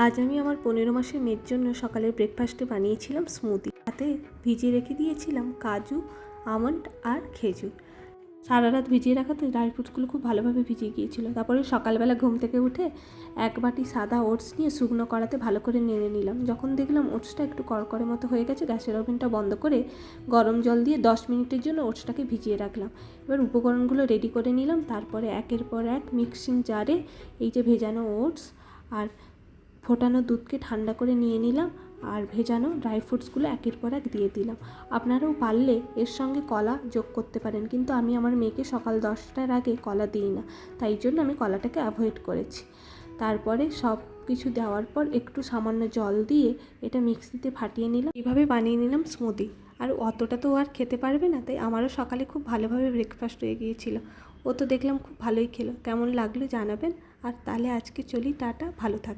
আজ আমি আমার 15 মাসের মেয়ের জন্য সকালের ব্রেকফাস্টে বানিয়েছিলাম স্মুদি। তাতে ভিজিয়ে রেখে দিয়েছিলাম কাজু, আমন্ড আর খেজুর। সারা রাত ভিজিয়ে রাখাতে ড্রাই ফ্রুটসগুলো খুব ভালোভাবে ভিজিয়ে গিয়েছিল। তারপরে সকালবেলা ঘুম থেকে উঠে এক বাটি সাদা ওটস নিয়ে শুকনো কড়াতে ভালো করে নেড়ে নিলাম। যখন দেখলাম ওটসটা একটু কড়কড়ে মতো হয়ে গেছে, গ্যাসের ওভেনটা বন্ধ করে গরম জল দিয়ে 10 মিনিটের জন্য ওটসটাকে ভিজিয়ে রাখলাম। এবার উপকরণগুলো রেডি করে নিলাম। তারপরে একের পর এক মিক্সিং জারে এই যে ভেজানো ওটস আর ফোটানো দুধকে ঠান্ডা করে নিয়ে নিলাম, আর ভেজানো ড্রাই ফ্রুটসগুলো একের পর এক দিয়ে দিলাম। আপনারাও পারলে এর সঙ্গে কলা যোগ করতে পারেন, কিন্তু আমি আমার মেয়েকে সকাল 10টার আগে কলা দিই না, তাই জন্য আমি কলাটাকে অ্যাভয়েড করেছি। তারপরে সব কিছু দেওয়ার পর একটু সামান্য জল দিয়ে এটা মিক্সিতে ফাটিয়ে নিলাম। এইভাবে বানিয়ে নিলাম স্মুদি। আর অতটা তো আর খেতে পারবে না, তাই আমারও সকালে খুব ভালোভাবে ব্রেকফাস্ট হয়ে গিয়েছিল। ও তো দেখলাম খুব ভালোই খেলো। কেমন লাগলো জানাবেন। আর তাহলে আজকে চলি, টাটা, ভালো থাকবেন।